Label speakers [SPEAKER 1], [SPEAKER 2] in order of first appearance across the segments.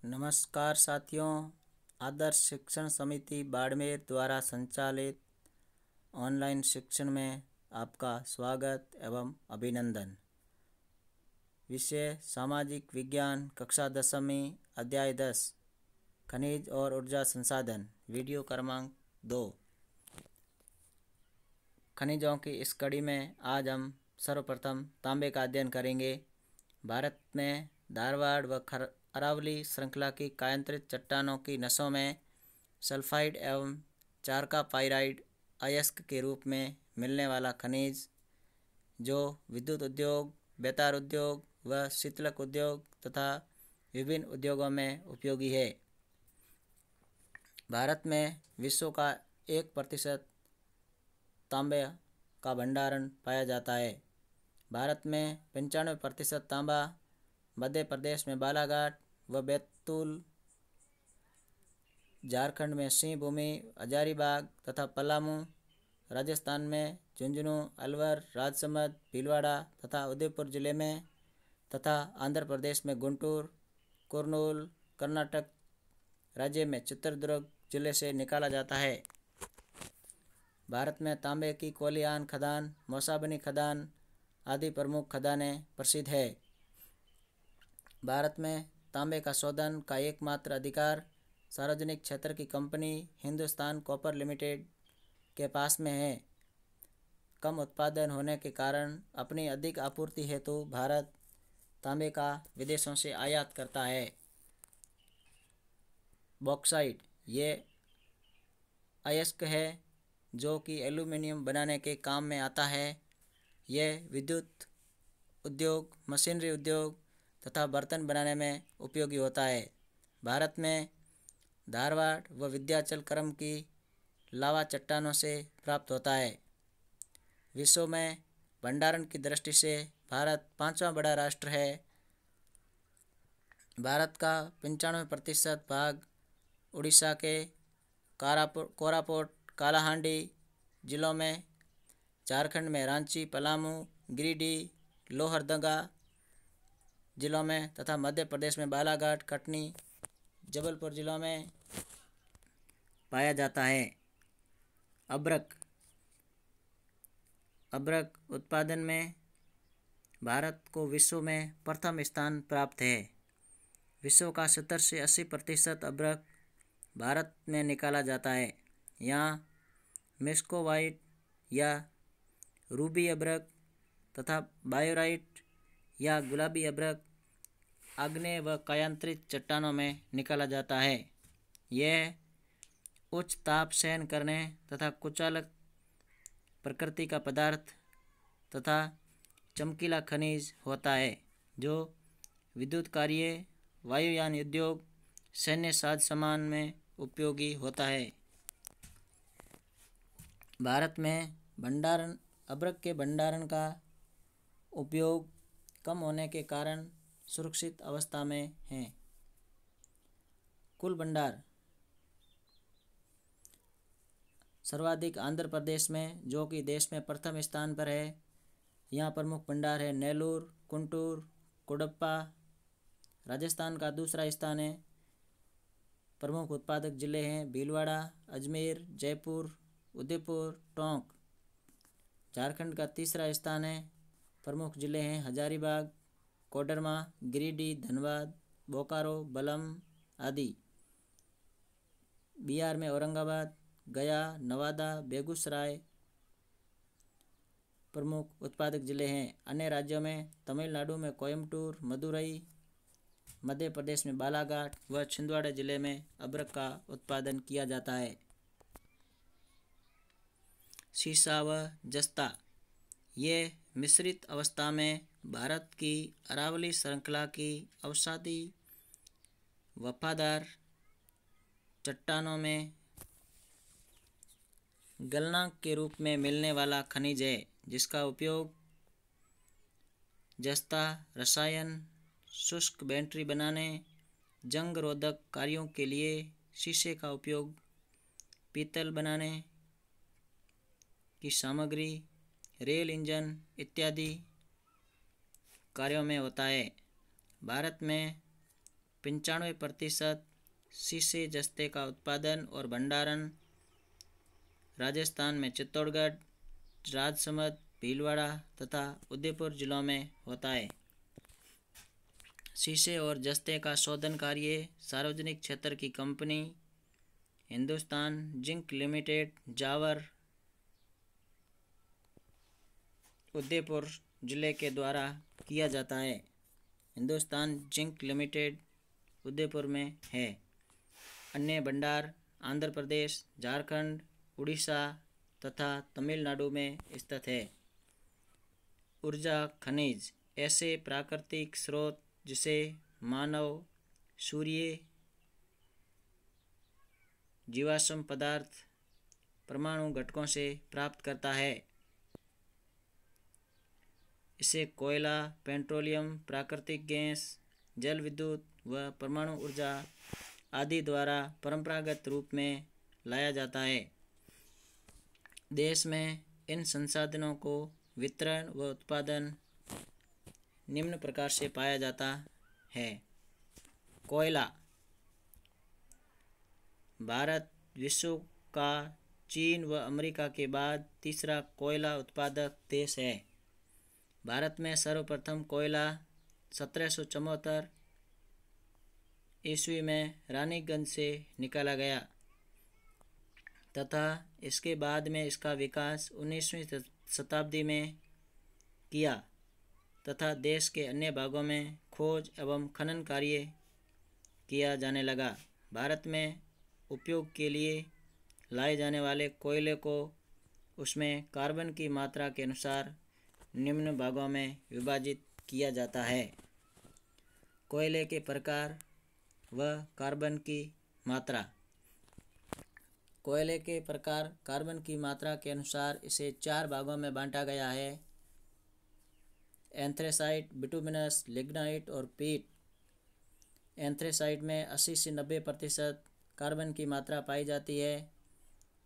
[SPEAKER 1] नमस्कार साथियों, आदर्श शिक्षण समिति बाड़मेर द्वारा संचालित ऑनलाइन शिक्षण में आपका स्वागत एवं अभिनंदन। विषय सामाजिक विज्ञान, कक्षा 10वीं, अध्याय 10, खनिज और ऊर्जा संसाधन। वीडियो क्रमांक 2। खनिजों की इस कड़ी में आज हम सर्वप्रथम तांबे का अध्ययन करेंगे। भारत में धारवाड़ व अरावली श्रृंखला की कायांतरित चट्टानों की नसों में सल्फाइड एवं चारका पाइराइड अयस्क के रूप में मिलने वाला खनिज, जो विद्युत उद्योग, बेतार उद्योग व शीतलक उद्योग तथा विभिन्न उद्योगों में उपयोगी है। भारत में विश्व का 1% तांबे का भंडारण पाया जाता है। भारत में 95% तांबा मध्य प्रदेश में बालाघाट व बैतूल, झारखंड में सिंहभूमि, हजारीबाग तथा पलामू, राजस्थान में झुंझुनू, अलवर, राजसमंद, भीलवाड़ा तथा उदयपुर जिले में तथा आंध्र प्रदेश में गुंटूर, कुर्नूल, कर्नाटक राज्य में चित्रदुर्ग जिले से निकाला जाता है। भारत में तांबे की कोलियान खदान, मौसाबनी खदान आदि प्रमुख खदानें प्रसिद्ध है। भारत में तांबे का शोधन का एकमात्र अधिकार सार्वजनिक क्षेत्र की कंपनी हिंदुस्तान कॉपर लिमिटेड के पास में है। कम उत्पादन होने के कारण अपनी अधिक आपूर्ति हेतु भारत तांबे का विदेशों से आयात करता है। बॉक्साइट ये अयस्क है जो कि एल्यूमीनियम बनाने के काम में आता है। यह विद्युत उद्योग, मशीनरी उद्योग तथा बर्तन बनाने में उपयोगी होता है। भारत में धारवाड़ व विंध्याचल क्रम की लावा चट्टानों से प्राप्त होता है। विश्व में भंडारण की दृष्टि से भारत 5वां बड़ा राष्ट्र है। भारत का 95% भाग उड़ीसा के कोरापुट, कालाहांडी जिलों में, झारखंड में रांची, पलामू, गिरिडीह, लोहरदगा जिलों में तथा मध्य प्रदेश में बालाघाट, कटनी, जबलपुर जिलों में पाया जाता है। अब्रक उत्पादन में भारत को विश्व में प्रथम स्थान प्राप्त है। विश्व का 70 से 80% अब्रक भारत में निकाला जाता है। यहाँ मेस्कोवाइट या रूबी अब्रक तथा बायोराइट या गुलाबी अब्रक आग्नेय व कायांतरित चट्टानों में निकाला जाता है। यह उच्च ताप सहन करने तथा कुचालक प्रकृति का पदार्थ तथा चमकीला खनिज होता है, जो विद्युत कार्य, वायुयान उद्योग, सैन्य साज सामान में उपयोगी होता है। भारत में अब्रक के भंडारण का उपयोग कम होने के कारण सुरक्षित अवस्था में है। कुल भंडार सर्वाधिक आंध्र प्रदेश में, जो कि देश में प्रथम स्थान पर है। यहाँ प्रमुख भंडार है नेल्लूर, कुंटूर, कोडप्पा। राजस्थान का दूसरा स्थान है। प्रमुख उत्पादक जिले हैं भीलवाड़ा, अजमेर, जयपुर, उदयपुर, टोंक। झारखंड का तीसरा स्थान है। प्रमुख जिले हैं हजारीबाग, कोडरमा, गिरिडीह, धनबाद, बोकारो, बलम आदि। बिहार में औरंगाबाद, गया, नवादा, बेगूसराय प्रमुख उत्पादक जिले हैं। अन्य राज्यों में तमिलनाडु में कोयम्बटूर, मदुरई, मध्य प्रदेश में बालाघाट व छिंदवाड़ा जिले में अब्रक का उत्पादन किया जाता है। सीसा व जस्ता ये मिश्रित अवस्था में भारत की अरावली श्रृंखला की अवसादी वफादार चट्टानों में गलनांक के रूप में मिलने वाला खनिज है, जिसका उपयोग जस्ता रसायन, शुष्क बैटरी बनाने, जंग रोधक कार्यों के लिए, शीशे का उपयोग पीतल बनाने की सामग्री, रेल इंजन इत्यादि कार्यों में होता है। भारत में 95% शीशे जस्ते का उत्पादन और भंडारण राजस्थान में चित्तौड़गढ़, राजसमंद, भीलवाड़ा तथा उदयपुर जिलों में होता है। शीशे और जस्ते का शोधन कार्य सार्वजनिक क्षेत्र की company Hindustan zinc limited, Zawar, Udaipur जिले के द्वारा किया जाता है। हिंदुस्तान जिंक लिमिटेड उदयपुर में है। अन्य भंडार आंध्र प्रदेश, झारखंड, उड़ीसा तथा तमिलनाडु में स्थित है। ऊर्जा खनिज ऐसे प्राकृतिक स्रोत जिसे मानव सूर्य, जीवाश्म पदार्थ, परमाणु घटकों से प्राप्त करता है। इसे कोयला, पेट्रोलियम, प्राकृतिक गैस, जल विद्युत व परमाणु ऊर्जा आदि द्वारा परंपरागत रूप में लाया जाता है। देश में इन संसाधनों को वितरण व उत्पादन निम्न प्रकार से पाया जाता है। कोयला। भारत विश्व का चीन व अमेरिका के बाद तीसरा कोयला उत्पादक देश है। भारत में सर्वप्रथम कोयला 1774 ईस्वी में रानीगंज से निकाला गया तथा इसके बाद में इसका विकास 19वीं शताब्दी में किया तथा देश के अन्य भागों में खोज एवं खनन कार्य किया जाने लगा। भारत में उपयोग के लिए लाए जाने वाले कोयले को उसमें कार्बन की मात्रा के अनुसार निम्न भागों में विभाजित किया जाता है। कोयले के प्रकार व कार्बन की मात्रा। कोयले के प्रकार कार्बन की मात्रा के अनुसार इसे 4 भागों में बांटा गया है: एंथ्रेसाइट, बिटुमिनस, लिग्नाइट और पीट। एंथ्रेसाइट में 80 से 90% कार्बन की मात्रा पाई जाती है,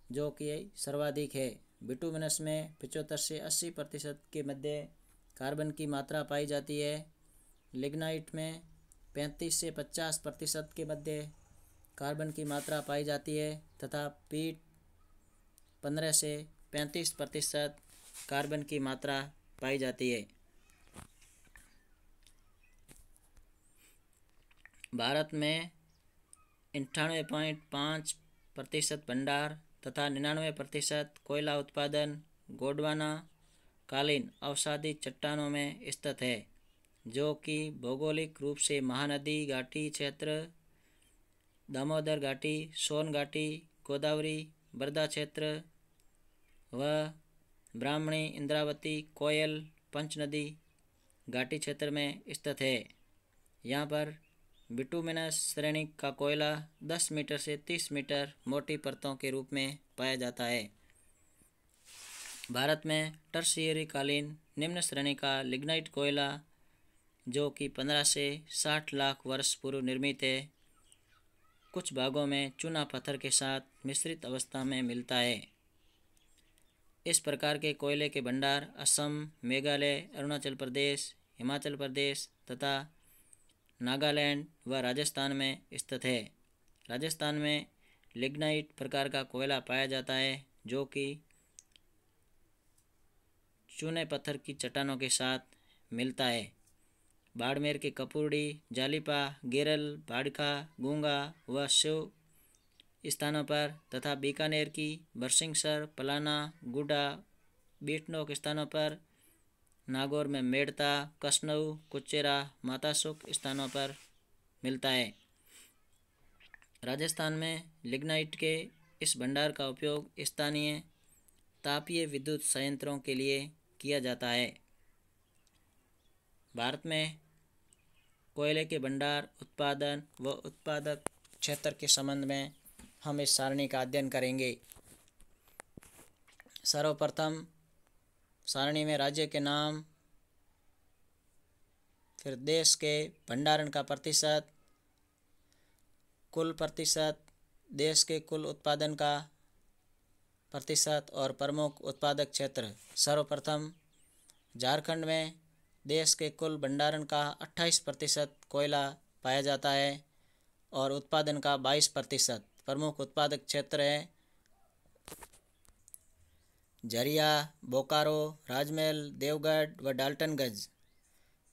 [SPEAKER 1] जो कि सर्वाधिक है। बिटुमिनस में 75 से 80% के मध्य कार्बन की मात्रा पाई जाती है। लिग्नाइट में 35 से 50% के मध्य कार्बन की मात्रा पाई जाती है तथा पीट 15 से 35% कार्बन की मात्रा पाई जाती है। भारत में 98.5% भंडार तथा 99% कोयला उत्पादन गोंडवाना कालीन अवसादी चट्टानों में स्थित है, जो कि भौगोलिक रूप से महानदी घाटी क्षेत्र, दामोदर घाटी, सोन घाटी, गोदावरी, बरदा क्षेत्र व ब्राह्मणी, इंद्रावती, कोयल, पंचनदी घाटी क्षेत्र में स्थित है। यहाँ पर बिटुमिनस श्रेणी का कोयला 10 मीटर से 30 मीटर मोटी परतों के रूप में पाया जाता है। भारत में टर्शियरी कालीन निम्न श्रेणी का लिग्नाइट कोयला, जो कि 15 से 60 लाख वर्ष पूर्व निर्मित है, कुछ भागों में चूना पत्थर के साथ मिश्रित अवस्था में मिलता है। इस प्रकार के कोयले के भंडार असम, मेघालय, अरुणाचल प्रदेश, हिमाचल प्रदेश तथा नागालैंड व राजस्थान में स्थित है। राजस्थान में लिग्नाइट प्रकार का कोयला पाया जाता है, जो कि चूने पत्थर की चट्टानों के साथ मिलता है। बाड़मेर के कपूरडी, जालिपा, गेरल, भाड़खा, गूंगा व शिव स्थानों पर तथा बीकानेर की बरसिंहसर, पलाना, गुडा, बीटनोक स्थानों पर, नागौर में मेड़ता, कसनऊ, कुचेरा, मातासुक स्थानों पर मिलता है। राजस्थान में लिग्नाइट के इस भंडार का उपयोग स्थानीय तापीय विद्युत संयंत्रों के लिए किया जाता है। भारत में कोयले के भंडार, उत्पादन व उत्पादक क्षेत्र के संबंध में हम इस सारणी का अध्ययन करेंगे। सर्वप्रथम सारणी में राज्य के नाम, फिर देश के भंडारण का प्रतिशत, कुल प्रतिशत, देश के कुल उत्पादन का प्रतिशत और प्रमुख उत्पादक क्षेत्र। सर्वप्रथम झारखंड में देश के कुल भंडारण का 28% कोयला पाया जाता है। और उत्पादन का 22%। प्रमुख उत्पादक क्षेत्र है झरिया, बोकारो, राजमहल, देवगढ़ व डाल्टनगंज।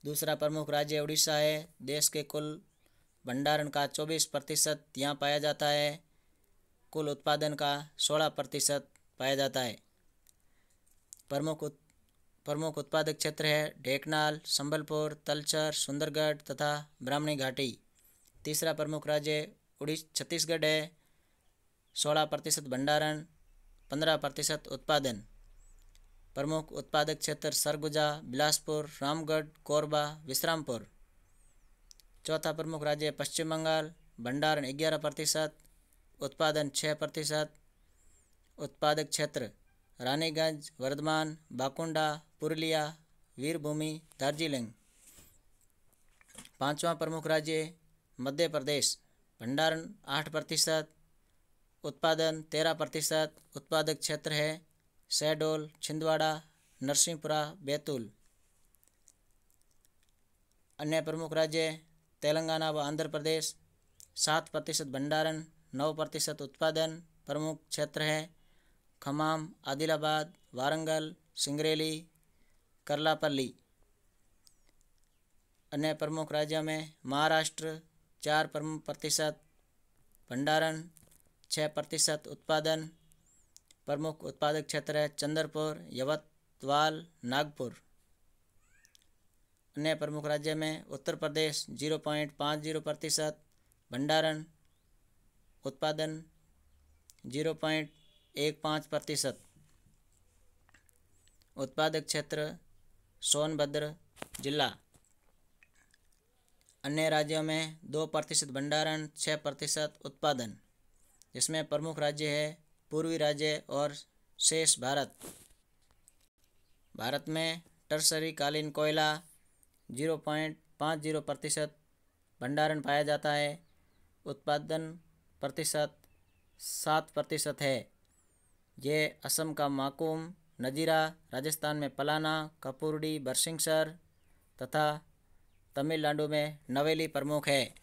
[SPEAKER 1] दूसरा प्रमुख राज्य उड़ीसा है। देश के कुल भंडारण का 24% यहाँ पाया जाता है। कुल उत्पादन का 16% पाया जाता है। प्रमुख उत्पादक क्षेत्र है ढेंकनाल, संबलपुर, तलचर, सुंदरगढ़ तथा ब्राह्मणी घाटी। तीसरा प्रमुख राज्य छत्तीसगढ़ है। 16% भंडारण, 15% उत्पादन। प्रमुख उत्पादक क्षेत्र सरगुजा, बिलासपुर, रामगढ़, कोरबा, विश्रामपुर। चौथा प्रमुख राज्य पश्चिम बंगाल। भंडारण 11%, उत्पादन 6%। उत्पादक क्षेत्र रानीगंज, वर्धमान, बाकुंडा, पुरुलिया, वीरभूमि, दार्जिलिंग। पांचवा प्रमुख राज्य मध्य प्रदेश। भंडारण 8%, उत्पादन 13%। उत्पादक क्षेत्र है शहडोल, छिंदवाड़ा, नरसिंहपुरा, बैतूल। अन्य प्रमुख राज्य तेलंगाना व आंध्र प्रदेश। 7% भंडारण, 9% उत्पादन। प्रमुख क्षेत्र है खम्माम, आदिलाबाद, वारंगल, सिंगरेली, करलापल्ली। अन्य प्रमुख राज्यों में महाराष्ट्र 4% भंडारण, 6% उत्पादन। प्रमुख उत्पादक क्षेत्र है चंद्रपुर, यवतमाल, नागपुर। अन्य प्रमुख राज्य में उत्तर प्रदेश 0.50% भंडारण, उत्पादन 0.15%। उत्पादक क्षेत्र सोनभद्र जिला। अन्य राज्यों में 2% भंडारण, 6% उत्पादन, जिसमें प्रमुख राज्य है पूर्वी राज्य और शेष भारत। भारत में टर्सरी कालीन कोयला 0.50% भंडारण पाया जाता है। उत्पादन प्रतिशत 7% है। ये असम का माकूम, नजीरा, राजस्थान में पलाना, कपूरडी, बरसिंगसर तथा तमिलनाडु में नवेली प्रमुख है।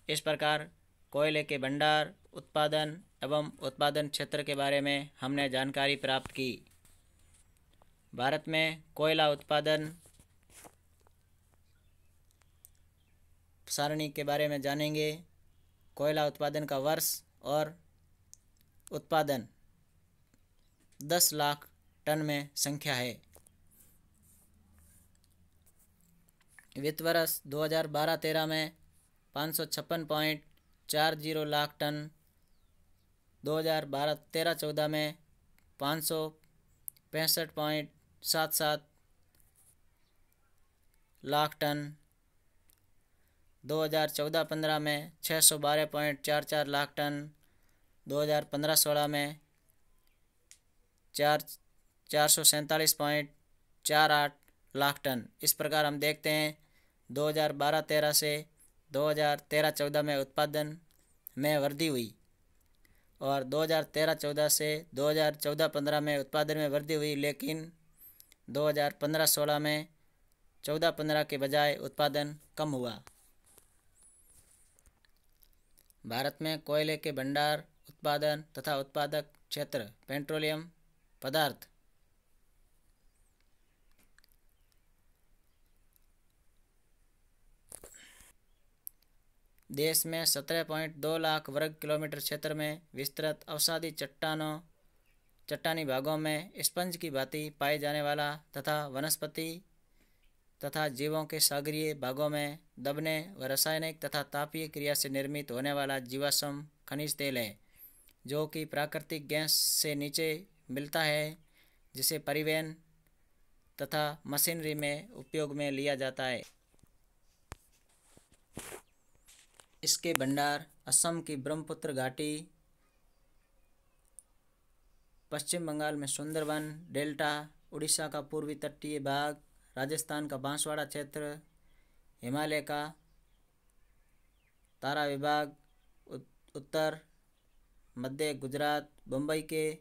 [SPEAKER 1] इस प्रकार कोयले के भंडार, उत्पादन एवं उत्पादन क्षेत्र के बारे में हमने जानकारी प्राप्त की। भारत में कोयला उत्पादन सारणी के बारे में जानेंगे। कोयला उत्पादन का वर्ष और उत्पादन 10 लाख टन में संख्या है। वित्त वर्ष 2012-13 में 556.40 लाख टन, 2012-13-14 में 565.77 लाख टन, 2014-15 में 612.44 लाख टन, 2015-16 में 447.48 लाख टन। इस प्रकार हम देखते हैं 2012-13 से 2013-14 में उत्पादन में वृद्धि हुई और 2013-14 से 2014-15 में उत्पादन में वृद्धि हुई, लेकिन 2015-16 में 14-15 के बजाय उत्पादन कम हुआ। भारत में कोयले के भंडार, उत्पादन तथा उत्पादक क्षेत्र पेट्रोलियम पदार्थ। देश में 17.2 लाख वर्ग किलोमीटर क्षेत्र में विस्तृत अवसादी चट्टानी भागों में स्पंज की भांति पाए जाने वाला तथा वनस्पति तथा जीवों के सागरीय भागों में दबने व रासायनिक तथा तापीय क्रिया से निर्मित होने वाला जीवाश्म खनिज तेल है, जो कि प्राकृतिक गैस से नीचे मिलता है, जिसे परिवहन तथा मशीनरी में उपयोग में लिया जाता है। इसके भंडार असम की ब्रह्मपुत्र घाटी, पश्चिम बंगाल में सुंदरवन डेल्टा, उड़ीसा का पूर्वी तटीय भाग, राजस्थान का बांसवाड़ा क्षेत्र, हिमालय का तारा विभाग, उत्तर मध्य गुजरात, बम्बई के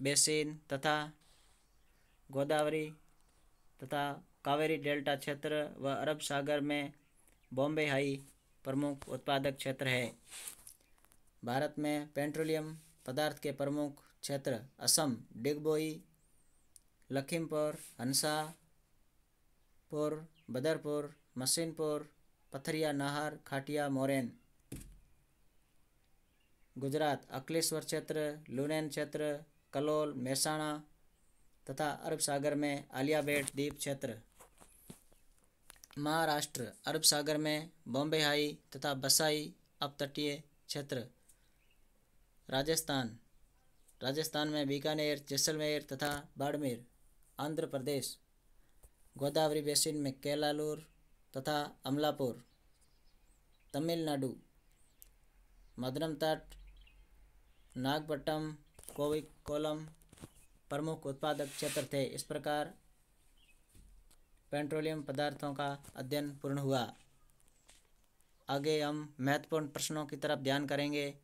[SPEAKER 1] बेसिन तथा गोदावरी तथा कावेरी डेल्टा क्षेत्र व अरब सागर में बॉम्बे हाई प्रमुख उत्पादक क्षेत्र है। भारत में पेट्रोलियम पदार्थ के प्रमुख क्षेत्र असम, डिगबोई, लखीमपुर, हंसापुर, बदरपुर, मसीनपुर, पथरिया, नाहर, खाटिया, मोरेन। गुजरात अकलेश्वर क्षेत्र, लुनेन क्षेत्र, कलोल, मेहसाणा तथा अरब सागर में आलियाबेट द्वीप क्षेत्र। महाराष्ट्र अरब सागर में बॉम्बे हाई तथा बसाई अपतटीय क्षेत्र। राजस्थान में बीकानेर, जैसलमेर तथा बाड़मेर। आंध्र प्रदेश गोदावरी बेसिन में केलालूर तथा अमलापुर। तमिलनाडु मदनम तट, नागपट्टनम, कोविकोलम प्रमुख उत्पादक क्षेत्र थे। इस प्रकार पेट्रोलियम पदार्थों का अध्ययन पूर्ण हुआ। आगे हम महत्वपूर्ण प्रश्नों की तरफ ध्यान करेंगे।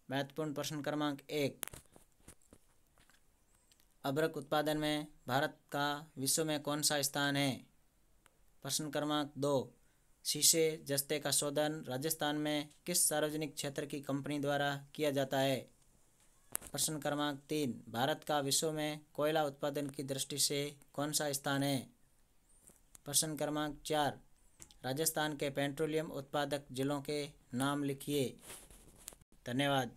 [SPEAKER 1] महत्वपूर्ण प्रश्न क्रमांक 1, अभ्रक उत्पादन में भारत का विश्व में कौन सा स्थान है? प्रश्न क्रमांक 2, शीशे जस्ते का शोधन राजस्थान में किस सार्वजनिक क्षेत्र की कंपनी द्वारा किया जाता है? प्रश्न क्रमांक 3, भारत का विश्व में कोयला उत्पादन की दृष्टि से कौन सा स्थान है? प्रश्न क्रमांक 4, राजस्थान के पेट्रोलियम उत्पादक जिलों के नाम लिखिए। धन्यवाद।